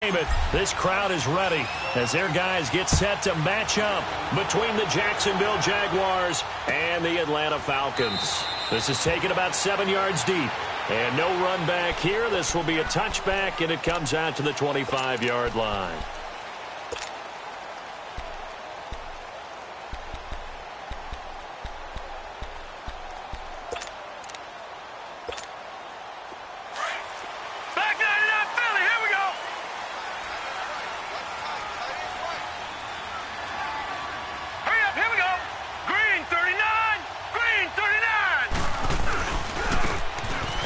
This crowd is ready as their guys get set to match up between the Jacksonville Jaguars and the Atlanta Falcons. This is taken about 7 yards deep. And no run back here. This will be a touchback, and it comes out to the 25-yard line.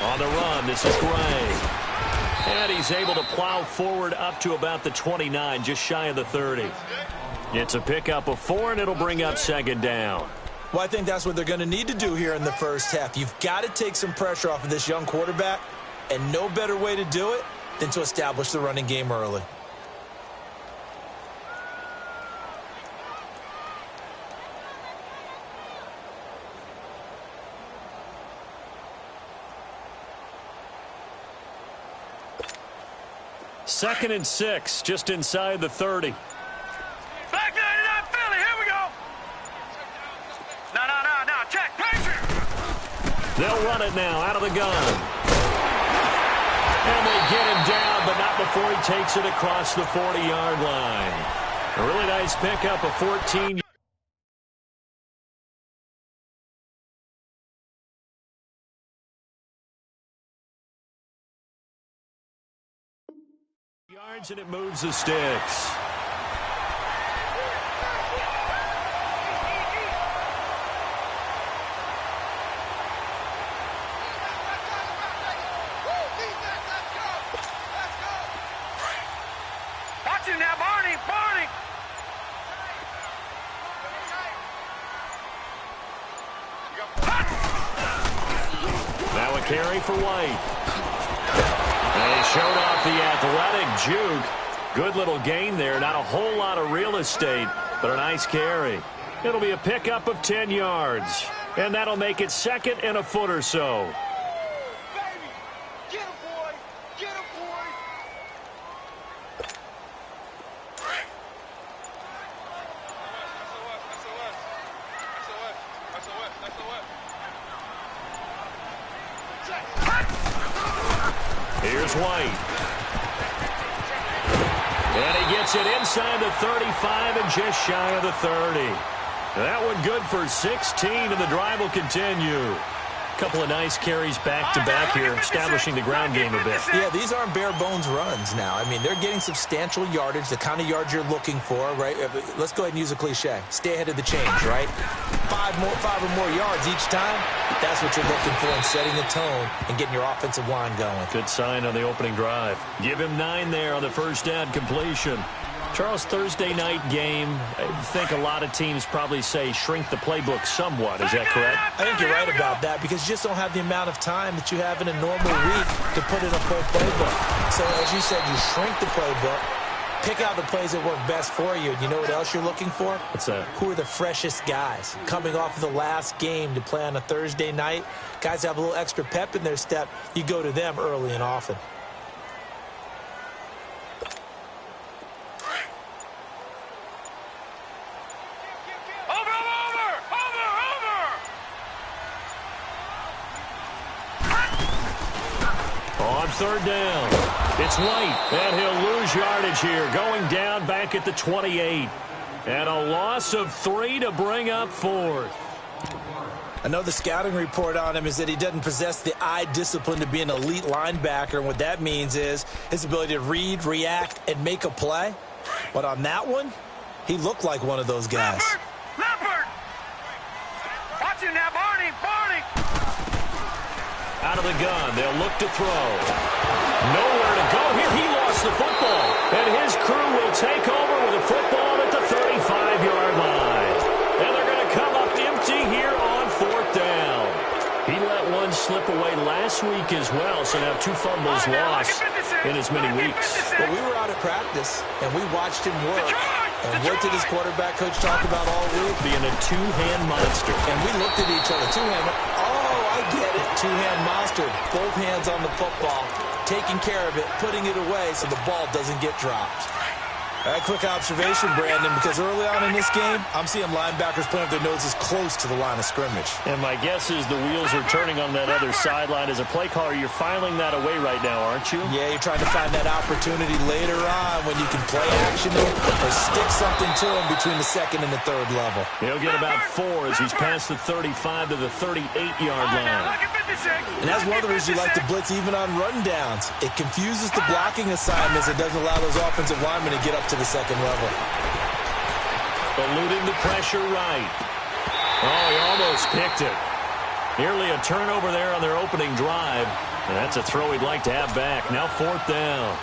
On the run, this is Gray. And he's able to plow forward up to about the 29, just shy of the 30. It's a pickup of 4, and it'll bring up second down. Well, I think that's what they're going to need to do here in the first half. You've got to take some pressure off of this young quarterback, and no better way to do it than to establish the running game early. Second and 6, just inside the 30. Back 99, Philly, here we go. No, check, pressure. They'll run it now out of the gun. And they get him down, but not before he takes it across the 40-yard line. A really nice pickup of 14 yards, and it moves the sticks. Watch him now, Barney. Now a carry for White. And he showed off the athletic juke. Good little gain there. Not a whole lot of real estate, but a nice carry. It'll be a pickup of 10 yards. And that'll make it second and a foot or so. Get him, boy. Here's White. And he gets it inside the 35 and just shy of the 30. That one good for 16, and the drive will continue. Couple of nice carries back-to-back here, establishing the ground game a bit. Yeah, these aren't bare-bones runs now. I mean, they're getting substantial yardage, the kind of yards you're looking for, right? Let's go ahead and use a cliche. Stay ahead of the change, right? Five or more yards each time. That's what you're looking for in setting the tone and getting your offensive line going. Good sign on the opening drive. Give him 9 there on the first down completion. Charles, Thursday night game, I think a lot of teams probably say shrink the playbook somewhat. Is that correct? I think you're right about that because you just don't have the amount of time that you have in a normal week to put in a full playbook. So, as you said, you shrink the playbook, pick out the plays that work best for you. You know what else you're looking for? What's that? Who are the freshest guys? Coming off of the last game to play on a Thursday night, guys have a little extra pep in their step. You go to them early and often. On third down, it's White, and he'll lose yardage here, going down back at the 28. And a loss of 3 to bring up fourth. I know the scouting report on him is that he doesn't possess the eye discipline to be an elite linebacker, and what that means is his ability to read, react, and make a play. But on that one, he looked like one of those guys. Leopard! Watch him now, Barney! Out of the gun, they'll look to throw. Nowhere to go here. He lost the football, and his crew will take over with a football at the 35-yard line. And they're going to come up empty here on fourth down. He let one slip away last week as well, so now 2 fumbles lost in as many weeks. Well, we were out at practice, and we watched him work. And what did his quarterback coach talk about all week? Being a two-hand monster. And we looked at each other. Two-hand. Oh, I get it. Two-hand monster. Both hands on the football. taking care of it, putting it away so the ball doesn't get dropped. All right, quick observation, Brandon, because early on in this game, I'm seeing linebackers playing with their noses close to the line of scrimmage. And my guess is the wheels are turning on that other sideline. As a play caller, you're filing that away right now, aren't you? Yeah, you're trying to find that opportunity later on when you can play action or stick something to him between the second and the third level. He'll get about 4 as he's past the 35 to the 38-yard line. And that's one of the reasons you like to blitz even on rundowns. It confuses the blocking assignments. It doesn't allow those offensive linemen to get up to the second level. Eluding the pressure right. Oh, he almost picked it. Nearly a turnover there on their opening drive. And that's a throw he'd like to have back. Now 4th down.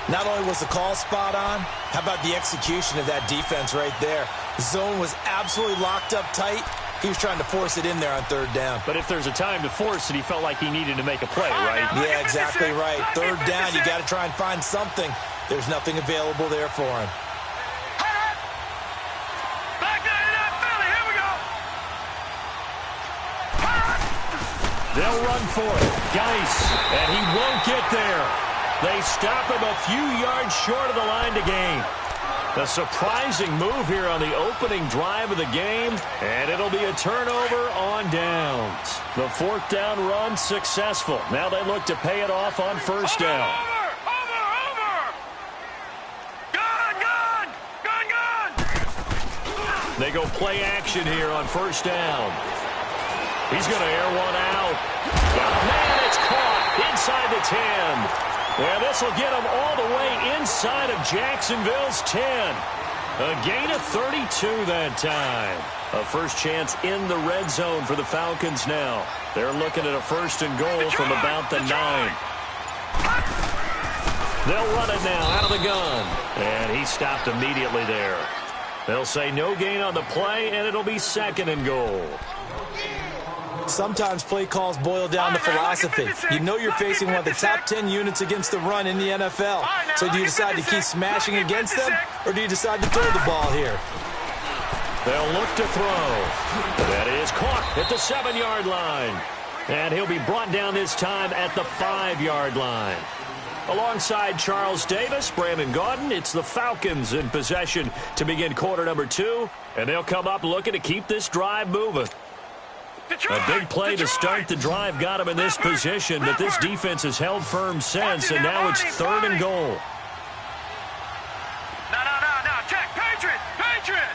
Not only was the call spot on, how about the execution of that defense right there? The zone was absolutely locked up tight. He was trying to force it in there on 3rd down. But if there's a time to force it, he felt like he needed to make a play, right? Yeah, exactly right. 3rd down, you got to try and find something. There's nothing available there for him. Back 99 Philly, here we go. They'll run for it. Geis, and he won't get there. They stop him a few yards short of the line to gain. A surprising move here on the opening drive of the game, and it'll be a turnover on downs. The 4th down run successful. Now they look to pay it off on 1st down. Over! Gun! They go play action here on 1st down. He's going to air one out. Man, it's caught inside the 10. Well, this will get him all the way inside of Jacksonville's 10. A gain of 32 that time. A first chance in the red zone for the Falcons now. They're looking at a 1st and goal from about the 9. They'll run it now out of the gun. And he stopped immediately there. They'll say no gain on the play, and it'll be 2nd and goal. Sometimes play calls boil down to philosophy. You know you're facing one of the top 10 units against the run in the NFL. So do you decide to keep smashing against them, or do you decide to throw the ball here? They'll look to throw. That is caught at the 7-yard line. And he'll be brought down this time at the 5-yard line. Alongside Charles Davis, Brandon Gaudin, it's the Falcons in possession to begin quarter number 2. And they'll come up looking to keep this drive moving. A big play to start the drive got him in this position, but this defense has held firm since, and now it's 3rd and goal. No. Check. Patriot. Check 26.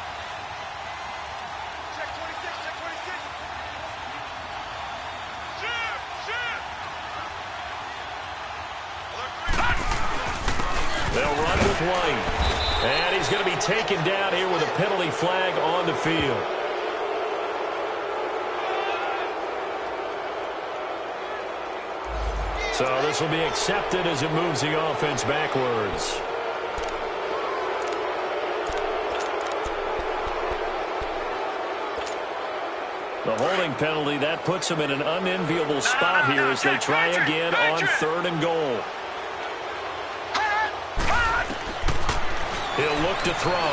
They'll run with White. And he's going to be taken down here with a penalty flag on the field. So this will be accepted as it moves the offense backwards. The holding penalty, that puts him in an unenviable spot here as they try again on 3rd and goal. He'll look to throw.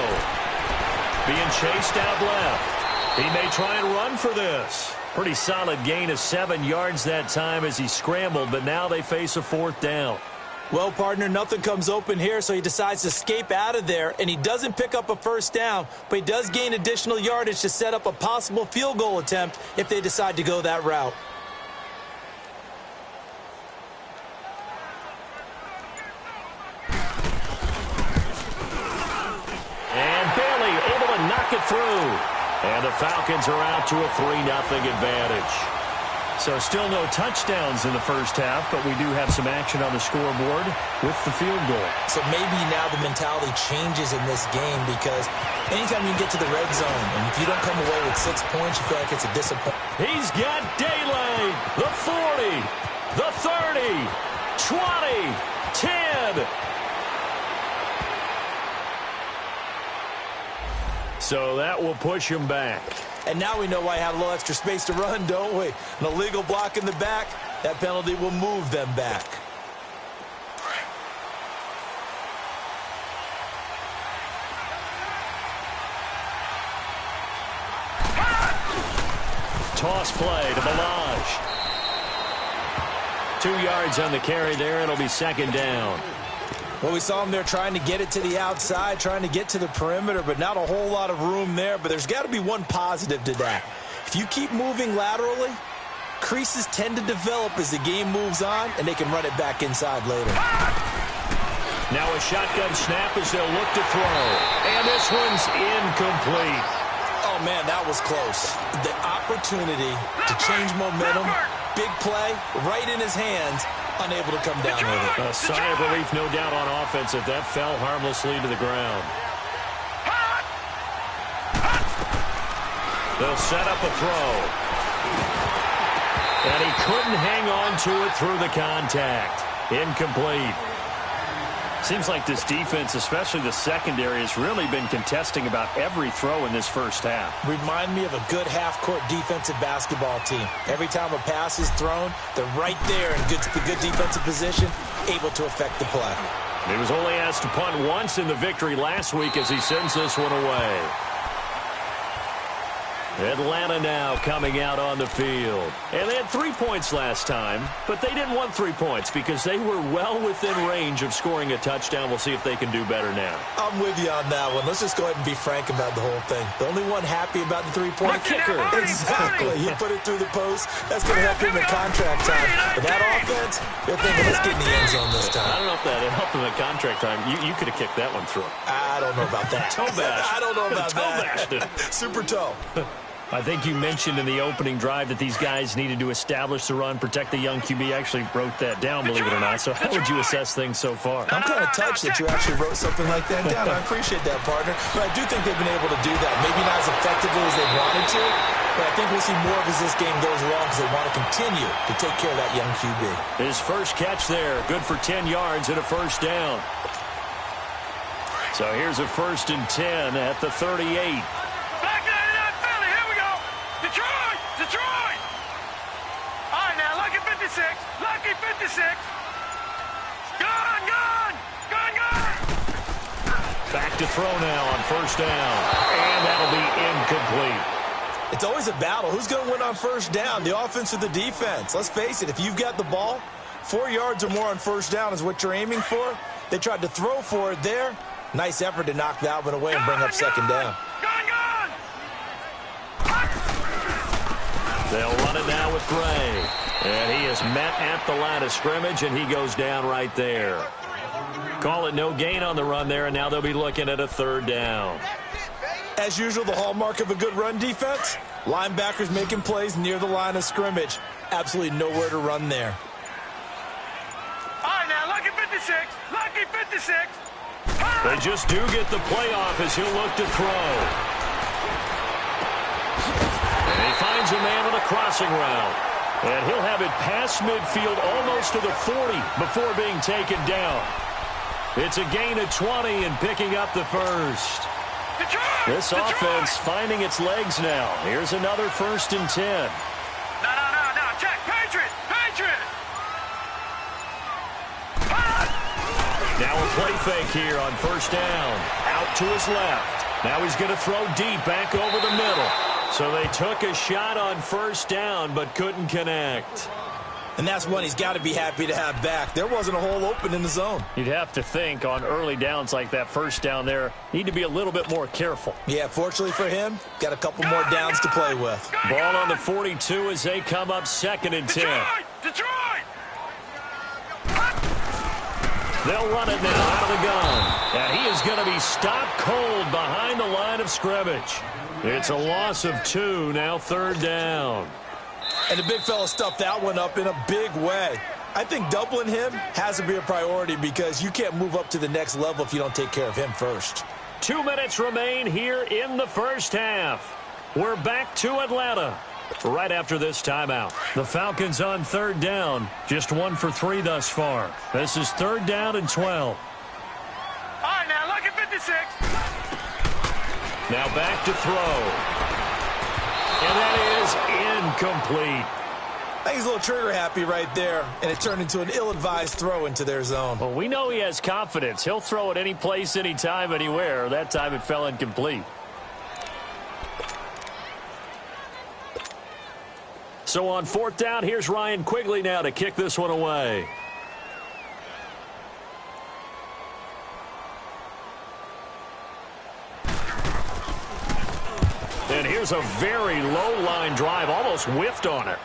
Being chased out left. He may try and run for this. Pretty solid gain of 7 yards that time as he scrambled, but now they face a 4th down. Well, partner, nothing comes open here, so he decides to escape out of there, and he doesn't pick up a 1st down, but he does gain additional yardage to set up a possible field goal attempt if they decide to go that route. And Bailey able to knock it through. And the Falcons are out to a 3-0 advantage. So still no touchdowns in the first half, but we do have some action on the scoreboard with the field goal. So maybe now the mentality changes in this game because anytime you get to the red zone, and if you don't come away with 6 points, you feel like it's a disappointment. He's got daylight. The 40, the 30, 20, 10. So that will push him back. And now we know why I have a little extra space to run, don't we? An illegal block in the back, that penalty will move them back. Toss play to Balaj. 2 yards on the carry there. It'll be second down. Well, we saw him there trying to get it to the outside, trying to get to the perimeter, but not a whole lot of room there. But there's got to be one positive to that. If you keep moving laterally, creases tend to develop as the game moves on, and they can run it back inside later. Now a shotgun snap as they'll look to throw. And this one's incomplete. Oh, man, that was close. The opportunity to change momentum, big play, right in his hands, unable to come down with it. A sigh of relief, no doubt, on offense if that fell harmlessly to the ground. They'll set up a throw. And he couldn't hang on to it through the contact. Incomplete. Seems like this defense, especially the secondary, has really been contesting about every throw in this first half. Remind me of a good half-court defensive basketball team. Every time a pass is thrown, they're right there in good defensive position, able to affect the play. He was only asked to punt once in the victory last week as he sends this one away. Atlanta now coming out on the field. And they had 3 points last time, but they didn't want 3 points because they were well within range of scoring a touchdown. We'll see if they can do better now. I'm with you on that one. Let's just go ahead and be frank about the whole thing. The only one happy about the three-point kicker. Exactly. He put it through the post. That's going to help him in contract time. But that offense, they're thinking, let's get in the end zone this time. I don't know if that helped him at contract time. You could have kicked that one through. I don't know about that. Toe bash. I don't know about toe that. bashed it. Super toe. I think you mentioned in the opening drive that these guys needed to establish the run, protect the young QB. I actually wrote that down, believe it or not. So how would you assess things so far? I'm kind of touched that you actually wrote something like that down. I appreciate that, partner. But I do think they've been able to do that. Maybe not as effectively as they wanted to, but I think we'll see more of as this game goes along because they want to continue to take care of that young QB. His first catch there, good for 10 yards and a first down. So here's a 1st and 10 at the 38. Back to that Philly. Here we go. Detroit! Detroit! All right, now, lucky 56. Lucky 56. Gone, gone! Gone, gone! Back to throw now on first down. And that'll be incomplete. It's always a battle. Who's going to win on first down, the offense or the defense? Let's face it, if you've got the ball, 4 yards or more on first down is what you're aiming for. They tried to throw for it there. Nice effort to knock that one away and bring up second down. Gone, gone! They'll run it now with Gray. And he is met at the line of scrimmage, and he goes down right there. Call it no gain on the run there, and now they'll be looking at a 3rd down. As usual, the hallmark of a good run defense, linebackers making plays near the line of scrimmage. Absolutely nowhere to run there. All right, now, lucky 56. Lucky 56. They just do get the playoff as he'll look to throw. And he finds a man on a crossing route. And he'll have it past midfield almost to the 40 before being taken down. It's a gain of 20 and picking up the first. Detroit! This Detroit! offense finding its legs now. Here's another 1st and 10. No. Check. Patriot! Patriot! Now a play fake here on first down. Out to his left. Now he's going to throw deep back over the middle. So they took a shot on first down but couldn't connect. And that's one he's got to be happy to have back. There wasn't a hole open in the zone. You'd have to think on early downs like that first down there, need to be a little bit more careful. Yeah, fortunately for him, got a couple more downs to play with. Ball on the 42 as they come up 2nd and 10. Detroit! They'll run it now out of the gun. And he is going to be stopped cold behind the line of scrimmage. It's a loss of 2, now 3rd down. And the big fella stuffed that one up in a big way. I think doubling him has to be a priority because you can't move up to the next level if you don't take care of him first. 2 minutes remain here in the first half. We're back to Atlanta right after this timeout. The Falcons on 3rd down, just 1 for 3 thus far. This is 3rd down and 12. All right, now, lucky 56. Now back to throw. And that is incomplete. I think he's a little trigger happy right there, and it turned into an ill-advised throw into their zone. Well, we know he has confidence. He'll throw it any place, anytime, anywhere. That time it fell incomplete. So on 4th down, here's Ryan Quigley now to kick this one away. And here's a very low line drive, almost whiffed on it.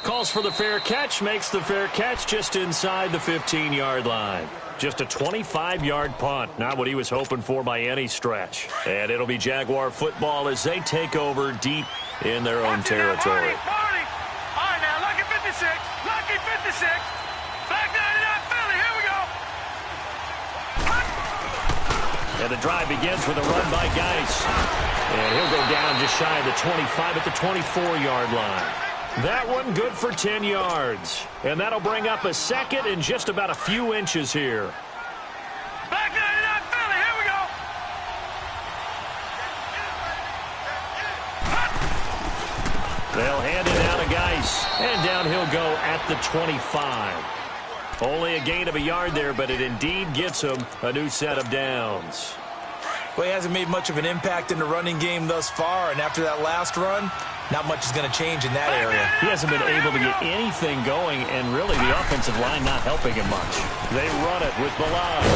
Calls for the fair catch, makes the fair catch just inside the 15-yard line. Just a 25-yard punt, not what he was hoping for by any stretch. And it'll be Jaguar football as they take over deep in their own territory. Marty. All right, now, lucky 56. Lucky 56. Back 99 Philly. Here we go. And the drive begins with a run by Geis. And he'll go down just shy of the 25 at the 24-yard line. That one good for 10 yards. And that'll bring up a second and just about a few inches here. Back 99 Philly. Here we go. They'll hand it out to Geis. And down he'll go at the 25. Only a gain of a yard there, but it indeed gets him a new set of downs. Well, he hasn't made much of an impact in the running game thus far, and after that last run, not much is going to change in that area. He hasn't been able to get anything going, and really the offensive line not helping him much. They run it with Balaj.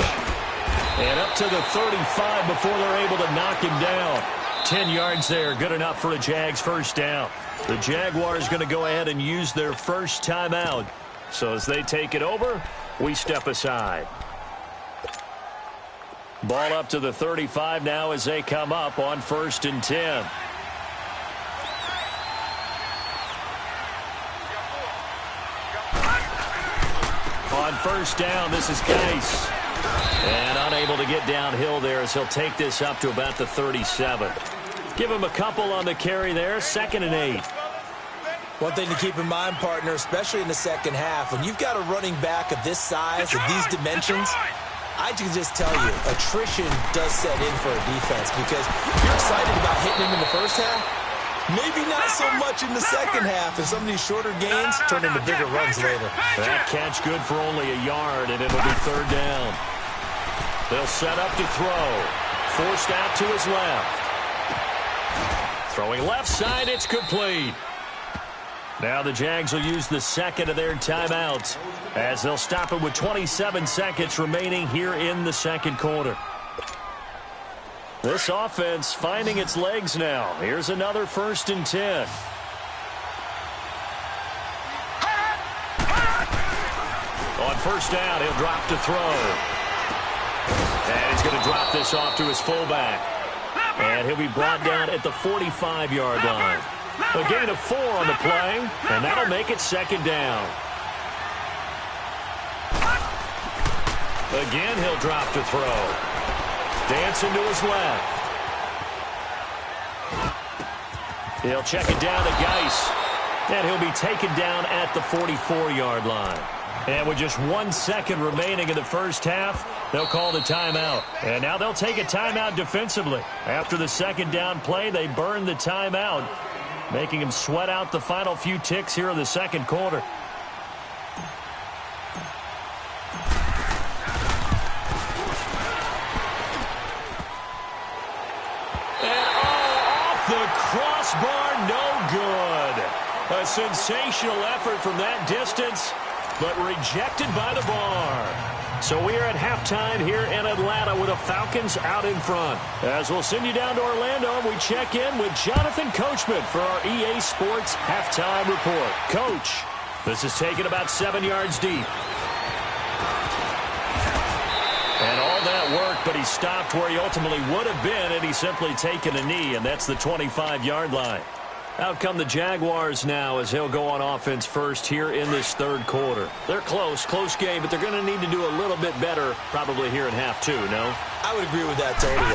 And up to the 35 before they're able to knock him down. 10 yards there, good enough for a Jags first down. The Jaguars going to go ahead and use their first timeout. So as they take it over, we step aside. Ball up to the 35 now as they come up on 1st and 10. On 1st down, this is Geis. And unable to get downhill there as he'll take this up to about the 37. Give him a couple on the carry there, 2nd and 8. One thing to keep in mind, partner, especially in the second half, when you've got a running back of this size, of these dimensions, I can just tell you, attrition does set in for a defense because you're excited about hitting him in the first half. Maybe not so much in the second half, and some of these shorter gains turn into bigger runs later. That catch good for only a yard, and it'll be 3rd down. They'll set up to throw. Forced out to his left. Throwing left side, it's complete. Now the Jags will use the second of their timeouts as they'll stop it with 27 seconds remaining here in the second quarter. This offense finding its legs now. Here's another 1st and 10. On 1st down, he'll drop to throw. And he's going to drop this off to his fullback. And he'll be brought down at the 45-yard line. A gain of 4 on the play, and that'll make it 2nd down. Again, he'll drop to throw. Dancing to his left. He'll check it down to Geis. And he'll be taken down at the 44-yard line. And with just 1 second remaining in the first half, they'll call the timeout. And now they'll take a timeout defensively. After the 2nd down play, they burn the timeout, making him sweat out the final few ticks here in the second quarter. And off the crossbar, no good. A sensational effort from that distance, but rejected by the bar. So we are at halftime here in Atlanta with the Falcons out in front. As we'll send you down to Orlando, we check in with Jonathan Coachman for our EA Sports Halftime Report. Coach, this is taken about 7 yards deep. And all that work, but he stopped where he ultimately would have been had he simply taken a knee, and that's the 25-yard line. Out come the Jaguars now as he'll go on offense first here in this 3rd quarter. They're close game, but they're going to need to do a little bit better probably here in half 2, no? I would agree with that totally.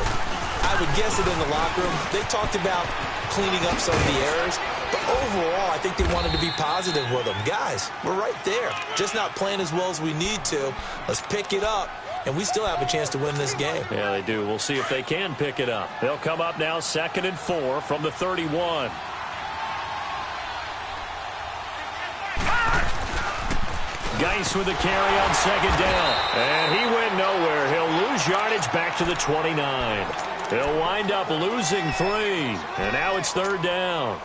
I would guess it in the locker room. They talked about cleaning up some of the errors, but overall I think they wanted to be positive with them. Guys, we're right there. Just not playing as well as we need to. Let's pick it up, and we still have a chance to win this game. Yeah, they do. We'll see if they can pick it up. They'll come up now 2nd and 4 from the 31. Geis with the carry on 2nd down. And he went nowhere. He'll lose yardage back to the 29. He'll wind up losing 3. And now it's 3rd down.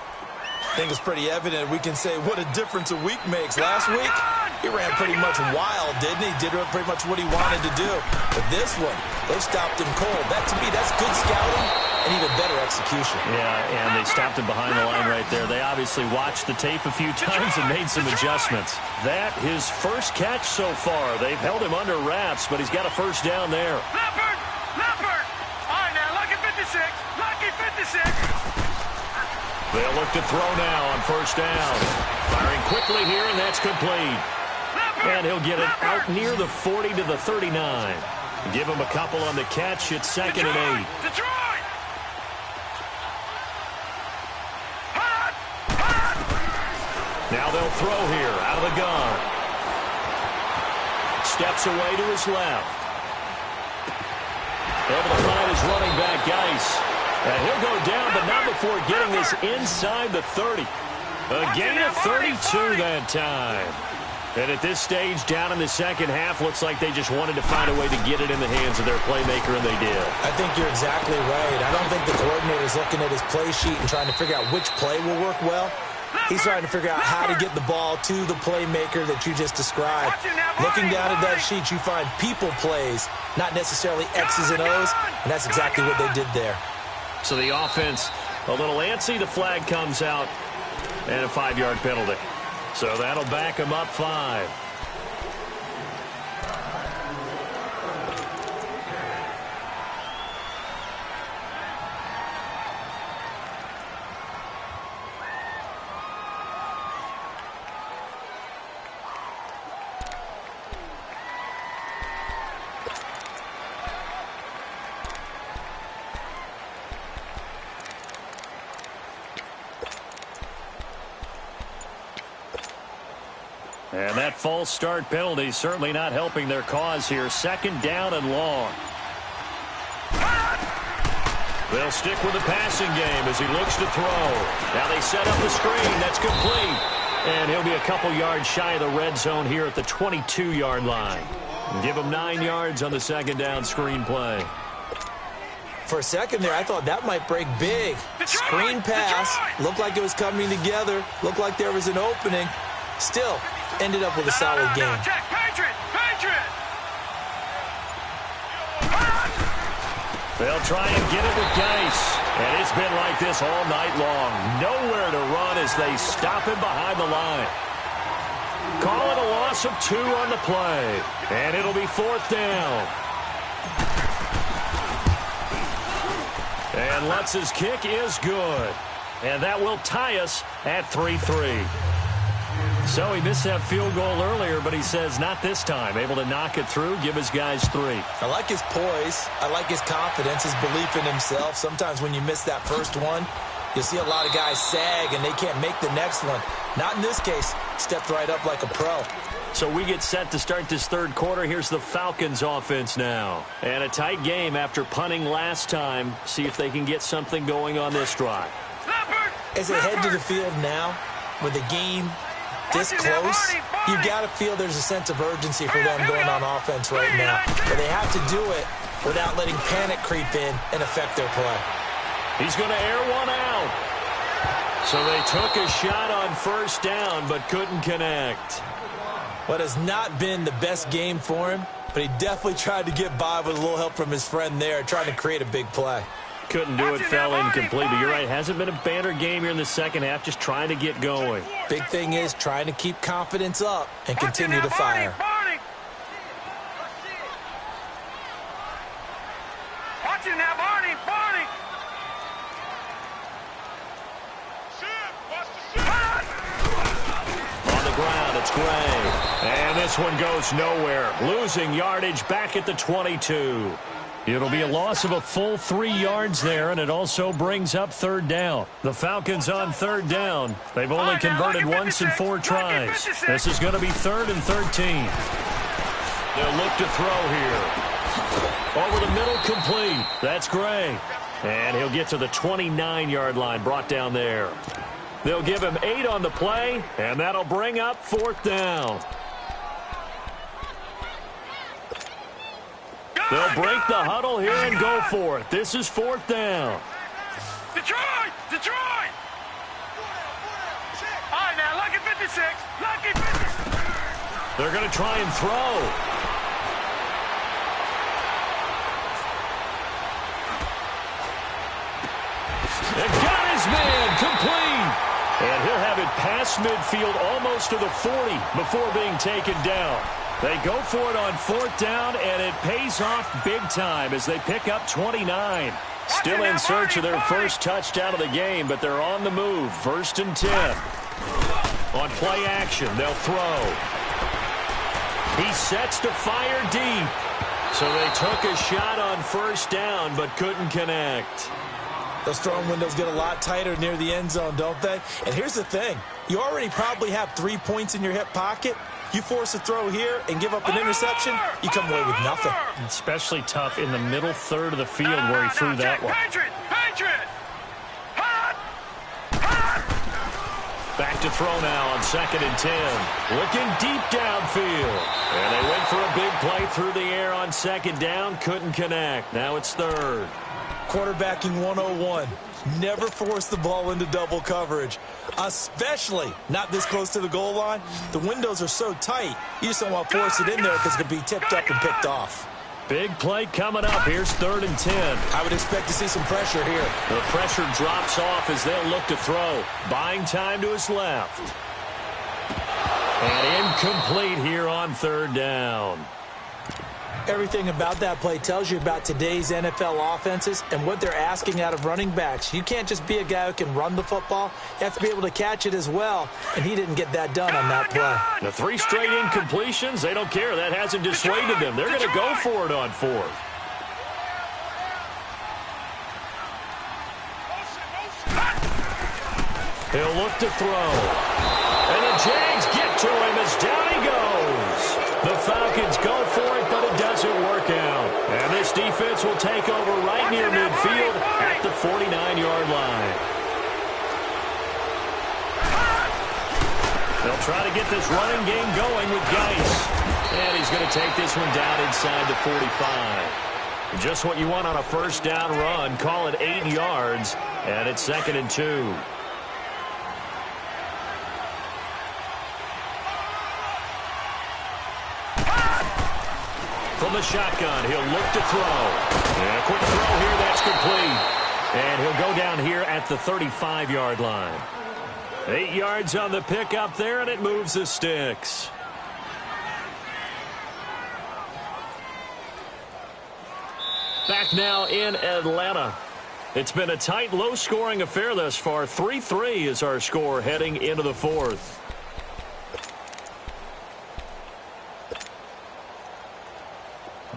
think it's pretty evident. We can say what a difference a week makes. Last week, he ran pretty much wild, didn't he? Did pretty much what he wanted to do. But this one, they stopped him cold. That, to me, that's good scouting and even better execution. Yeah, and they stopped him behind the line right there. They obviously watched the tape a few times and made some adjustments. That, his first catch so far. They've held him under wraps, but he's got a first down there. Leopard! Leopard! All right, now, lucky 56. Lucky 56. They'll look to throw now on first down. Firing quickly here, and that's complete. And he'll get it out near the 40 to the 39. Give him a couple on the catch. It's second and 8. Detroit! Now they'll throw here out of the gun. Steps away to his left. Able to find his running back, Geis. And he'll go down, but not before getting this inside the 30. A gain of 32 that time. And at this stage, down in the second half, looks like they just wanted to find a way to get it in the hands of their playmaker, and they did. I think you're exactly right. I don't think the coordinator's looking at his play sheet and trying to figure out which play will work well. He's trying to figure out how to get the ball to the playmaker that you just described. Looking down at that sheet, you find people plays, not necessarily X's and O's, and that's exactly what they did there. So the offense a little antsy. The flag comes out, and a 5-yard penalty. So that'll back him up 5. And that false start penalty certainly not helping their cause here. Second down and long. They'll stick with the passing game as he looks to throw. Now they set up the screen. That's complete. And he'll be a couple yards shy of the red zone here at the 22-yard line. Give him 9 yards on the second down screen play. For a second there, I thought that might break big. Screen pass. Looked like it was coming together. Looked like there was an opening. Still ended up with a solid game. Check, Patriot! Patriot! They'll try and get it with Geis. And it's been like this all night long. Nowhere to run as they stop him behind the line. Call it a loss of 2 on the play. And it'll be 4th down. And Lutz's kick is good. And that will tie us at 3-3. So he missed that field goal earlier, but he says not this time. Able to knock it through, give his guys 3. I like his poise. I like his confidence, his belief in himself. Sometimes when you miss that first one, you see a lot of guys sag and they can't make the next one. Not in this case. Stepped right up like a pro. So we get set to start this third quarter. Here's the Falcons offense now. And a tight game after punting last time. See if they can get something going on this drive. As they head to the field now, with the game this close, you've got to feel there's a sense of urgency for them going on offense right now. But they have to do it without letting panic creep in and affect their play. He's going to air one out. So they took a shot on first down but couldn't connect. What has not been the best game for him, but he definitely tried to get by with a little help from his friend there, trying to create a big play. Couldn't do it, fell incomplete, but you're right, hasn't been a banner game here in the second half, just trying to get going. Big thing is trying to keep confidence up and continue to fire. Watching now, Barney, Barney. On the ground, it's Gray. And this one goes nowhere. Losing yardage back at the 22. It'll be a loss of a full 3 yards there, and it also brings up third down. The Falcons on third down. They've only converted once in 4 tries. This is going to be 3rd and 13. They'll look to throw here. Over the middle, complete. That's Gray. And he'll get to the 29-yard line, brought down there. They'll give him 8 on the play, and that'll bring up 4th down. They'll break the huddle here and go for it. This is 4th down. Detroit! Detroit! 56. Lucky 56. They're going to try and throw. And got his man complete. And he'll have it past midfield almost to the 40 before being taken down. They go for it on 4th down, and it pays off big time as they pick up 29. Still in search of their first touchdown of the game, but they're on the move. 1st and 10. On play action, they'll throw. He sets to fire deep. So they took a shot on 1st down, but couldn't connect. Those throwing windows get a lot tighter near the end zone, don't they? And here's the thing. You already probably have 3 points in your hip pocket. You force a throw here and give up an interception, you come away with nothing. Especially tough in the middle third of the field where he threw that one. Patriot! Hot! Back to throw now on 2nd and 10. Looking deep downfield. And they went for a big play through the air on 2nd down. Couldn't connect. Now it's 3rd. Quarterbacking 101. Never force the ball into double coverage, especially not this close to the goal line. The windows are so tight, you just don't want to force it in there because it could be tipped up and picked off. Big play coming up. Here's 3rd and 10. I would expect to see some pressure here. The pressure drops off as they'll look to throw. Buying time to his left. And incomplete here on 3rd down. Everything about that play tells you about today's NFL offenses and what they're asking out of running backs. You can't just be a guy who can run the football. You have to be able to catch it as well, and he didn't get that done on that play. The 3 straight incompletions, they don't care. That hasn't dissuaded them. They're going to go for it on 4th. He'll look to throw. And the Jags get to him as down he goes. The Falcons go for it, but it doesn't work out. And this defense will take over right near midfield at the 49-yard line. They'll try to get this running game going with Geis. And he's going to take this one down inside the 45. Just what you want on a 1st down run. Call it 8 yards, and it's 2nd and 2. From the shotgun, he'll look to throw. And a quick throw here, that's complete. And he'll go down here at the 35-yard line. 8 yards on the pickup there, and it moves the sticks. Back now in Atlanta. It's been a tight, low-scoring affair thus far. 3-3 is our score heading into the 4th.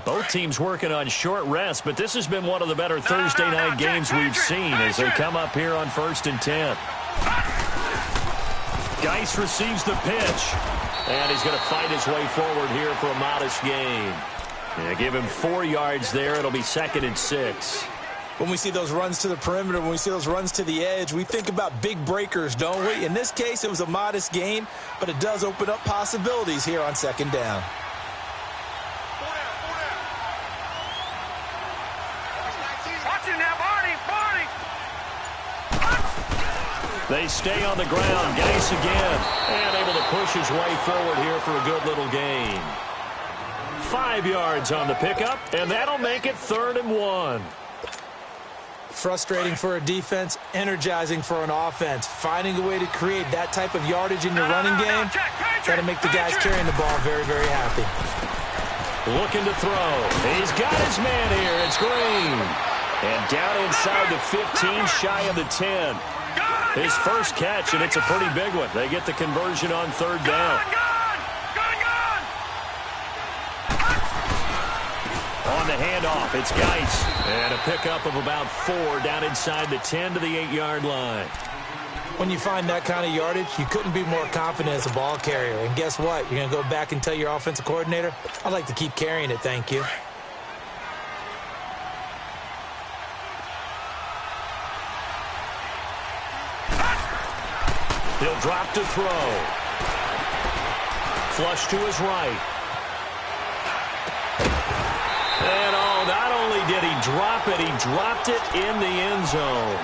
Both teams working on short rest, but this has been one of the better Thursday night games we've seen as they come up here on 1st and 10. Geis receives the pitch, and he's going to fight his way forward here for a modest gain. Yeah, give him 4 yards there. It'll be 2nd and 6. When we see those runs to the perimeter, when we see those runs to the edge, we think about big breakers, don't we? In this case, it was a modest gain, but it does open up possibilities here on 2nd down. They stay on the ground. Geis again. And able to push his way forward here for a good little gain. 5 yards on the pickup, and that'll make it 3rd and 1. Frustrating for a defense, energizing for an offense. Finding a way to create that type of yardage in your running game, got to make the guys carrying the ball very, very happy. Looking to throw. He's got his man here. It's Green. And down inside the 15, shy of the 10. His first catch, and it's a pretty big one. They get the conversion on 3rd down. On the handoff, it's Geis. And a pickup of about 4 down inside the 10 to the 8-yard line. When you find that kind of yardage, you couldn't be more confident as a ball carrier. And guess what? You're going to go back and tell your offensive coordinator, I'd like to keep carrying it, thank you. He'll drop to throw. Flush to his right. And not only did he drop it, he dropped it in the end zone.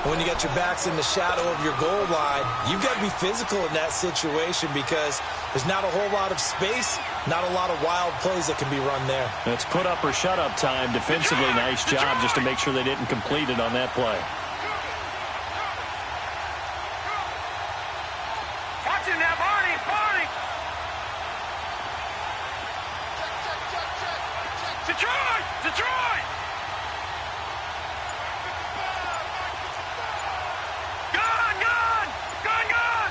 When you got your backs in the shadow of your goal line, you've got to be physical in that situation because there's not a whole lot of space, not a lot of wild plays that can be run there. It's put up or shut up time. Defensively, nice job just to make sure they didn't complete it on that play. Watching that, Barney, Barney. Detroit, Detroit. Gun, gun, gun, gun.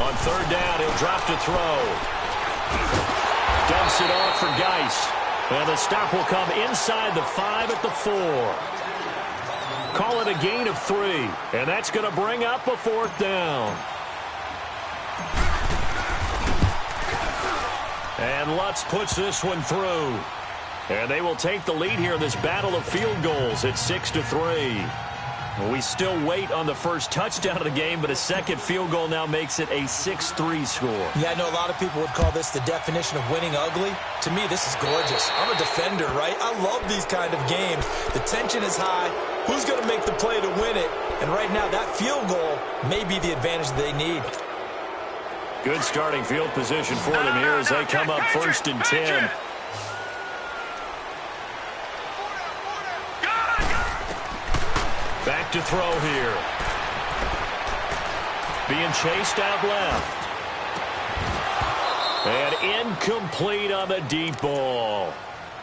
On third down, he'll drop to throw. Dumps it off for Geis. And the stop will come inside the 5 at the 4. Call it a gain of 3. And that's going to bring up a 4th down. And Lutz puts this one through. And they will take the lead here in this battle of field goals at 6-3. We still wait on the first touchdown of the game, but a second field goal now makes it a 6-3 score. Yeah, I know a lot of people would call this the definition of winning ugly. To me, this is gorgeous. I'm a defender, right? I love these kind of games. The tension is high. Who's going to make the play to win it? And right now, that field goal may be the advantage they need. Good starting field position for them here as they come up 1st and 10. Back to throw here. Being chased out left. And incomplete on the deep ball.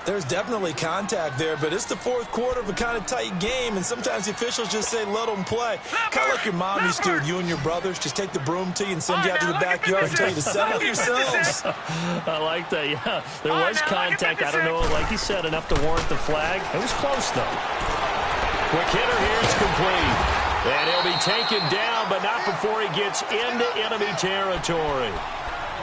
There's definitely contact there, but it's the 4th quarter of a kind of tight game, and sometimes the officials just say, let them play. Kind of like your mom used to, you and your brothers just take the broom to you and send you out to the backyard and tell you to settle yourselves. I like that, yeah. There was contact. I don't know, like you said, enough to warrant the flag. It was close, though. Quick hitter here, it's complete. And he'll be taken down, but not before he gets into enemy territory.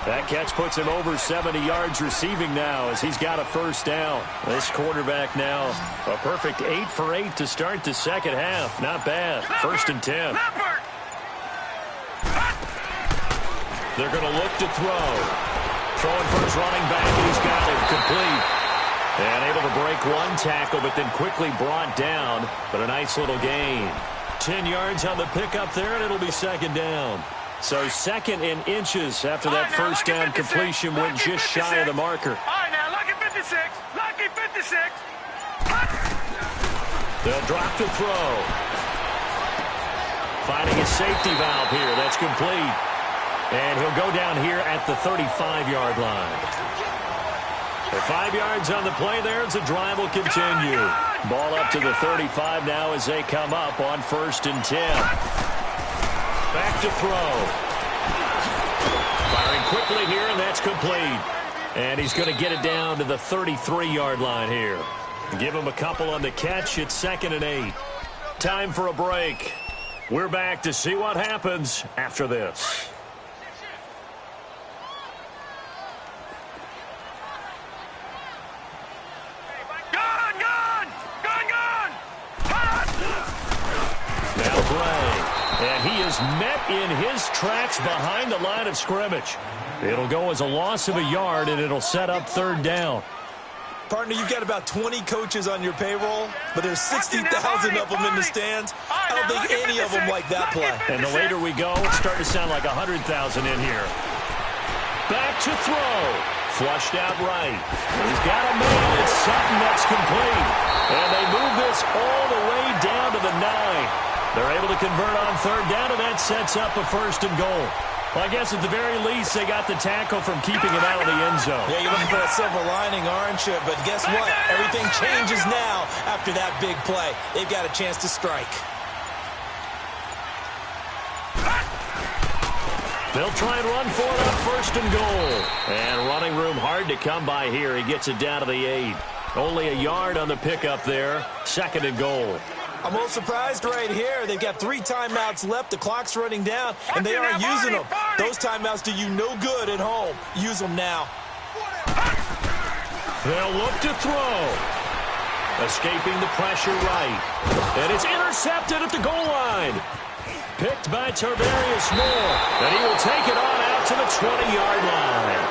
That catch puts him over 70 yards receiving now as he's got a 1st down. This quarterback now, a perfect 8 for 8 to start the second half. Not bad. 1st and 10. They're going to look to throw. Throwing for his running back, and he's got it complete. And able to break one tackle, but then quickly brought down. But a nice little gain. 10 yards on the pickup there, and it'll be 2nd down. So 2nd in inches after that 1st down completion went just shy of the marker. All right, now, lucky 56. Lucky 56. They'll drop to throw. Finding a safety valve here. That's complete. And he'll go down here at the 35-yard line. The 5 yards on the play there as the drive will continue. Ball up to the 35 now as they come up on 1st and 10. Back to throw. Firing quickly here, and that's complete. And he's going to get it down to the 33-yard line here. Give him a couple on the catch. It's 2nd and 8. Time for a break. We're back to see what happens after this. Now Gray. And he is met in his tracks behind the line of scrimmage. It'll go as a loss of a yard, and it'll set up 3rd down. Partner, you've got about 20 coaches on your payroll, but there's 60,000 of them in the stands. I don't think any of them like that play. And the later we go, it's starting to sound like 100,000 in here. Back to throw. Flushed out right. He's got a man. It's Sutton that's complete. And they move this all the way down to the 9. They're able to convert on 3rd down, and that sets up a 1st and goal. Well, I guess at the very least, they got the tackle from keeping it out of the end zone. Yeah, you're looking for a silver lining, aren't you? But guess what? Everything changes now after that big play. They've got a chance to strike. They'll try and run for it on 1st and goal. And running room hard to come by here. He gets it down to the 8. Only a yard on the pickup there. 2nd and goal. I'm a little surprised right here. They've got 3 timeouts left. The clock's running down, and they aren't using them. Those timeouts do you no good at home. Use them now. They'll look to throw. Escaping the pressure right. And it's intercepted at the goal line. Picked by Tarvarius Moore. And he will take it on out to the 20-yard line.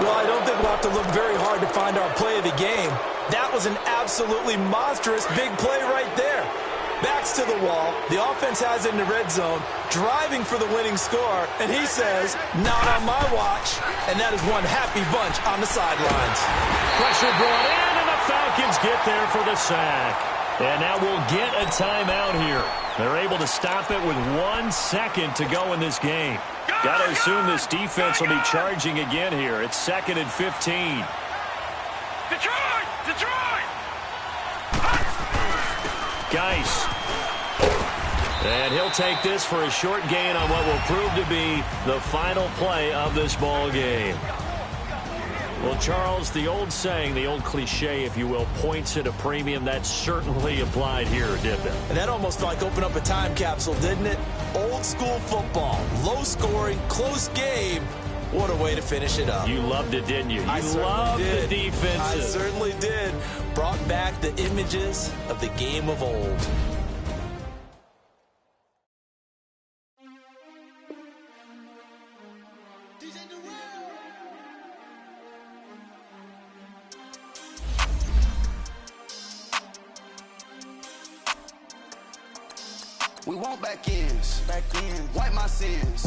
Well, I don't think we'll have to look very hard to find our play of the game. That was an absolutely monstrous big play right there. Backs to the wall. The offense has it in the red zone, driving for the winning score, and he says, not on my watch. And that is one happy bunch on the sidelines. Pressure brought in, and the Falcons get there for the sack. And now we'll get a timeout here. They're able to stop it with 1 second to go in this game. Got to assume this defense will be charging again here. It's 2nd and 15. Detroit! Detroit! Geis. And he'll take this for a short gain on what will prove to be the final play of this ball game. Well, Charles, the old saying, the old cliche, if you will, points at a premium, that certainly applied here, didn't it? And that almost like opened up a time capsule, didn't it? Old school football, low scoring, close game. What a way to finish it up. You loved it, didn't you? You loved the defenses. I certainly did. Brought back the images of the game of old. We want back ends. Wipe my sins.